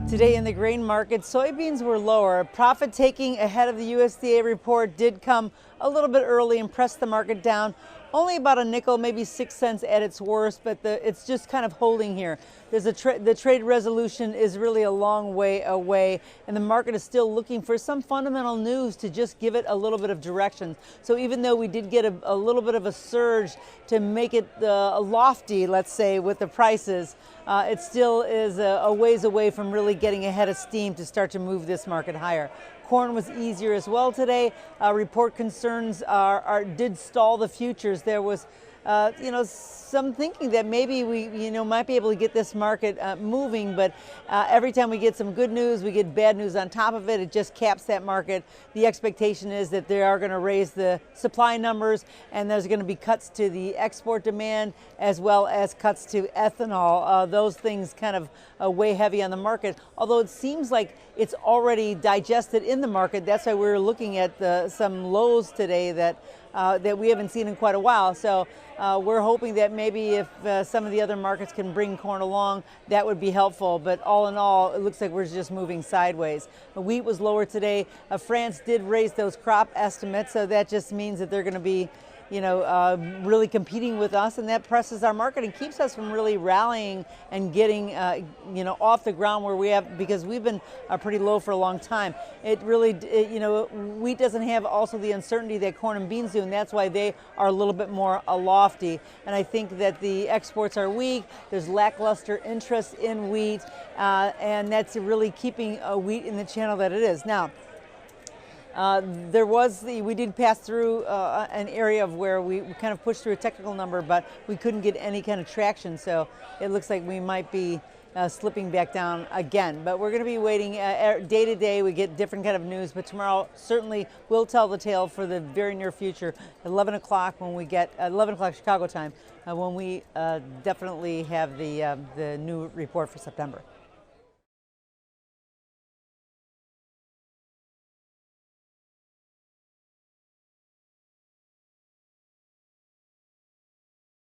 Today in the grain market, soybeans were lower. Profit taking ahead of the USDA report did come a little bit early and pressed the market down. Only about a nickel, maybe 6 cents at its worst, but it's just kind of holding here. The trade resolution is really a long way away, and the market is still looking for some fundamental news to just give it a little bit of direction. So even though we did get a little bit of a surge to make it lofty, let's say, with the prices, it still is a ways away from really getting ahead of steam to start to move this market higher. Corn was easier as well today. Report concerns did stall the futures. There was some thinking that maybe we might be able to get this market moving, but every time we get some good news, we get bad news on top of it. It just caps that market. The expectation is that they are going to raise the supply numbers, and there's going to be cuts to the export demand as well as cuts to ethanol. Those things kind of weigh heavy on the market, although it seems like it's already digested in the market. That's why we're looking at some lows today that we haven't seen in quite a while. So we're hoping that maybe if some of the other markets can bring corn along, that would be helpful. But all in all, it looks like we're just moving sideways. The wheat was lower today. France did raise those crop estimates, so that just means that they're going to be really competing with us, and that presses our market and keeps us from really rallying and getting, off the ground where we have, because we've been pretty low for a long time. It really, wheat doesn't have also the uncertainty that corn and beans do, and that's why they are a little bit more lofty. And I think that the exports are weak. There's lackluster interest in wheat, and that's really keeping wheat in the channel that it is. Now, we did pass through an area of where we kind of pushed through a technical number, but we couldn't get any kind of traction. So it looks like we might be slipping back down again. But we're going to be waiting day to day. We get different kind of news, but tomorrow certainly will tell the tale for the very near future. 11 o'clock when we get 11 o'clock Chicago time, when we definitely have the new report for September.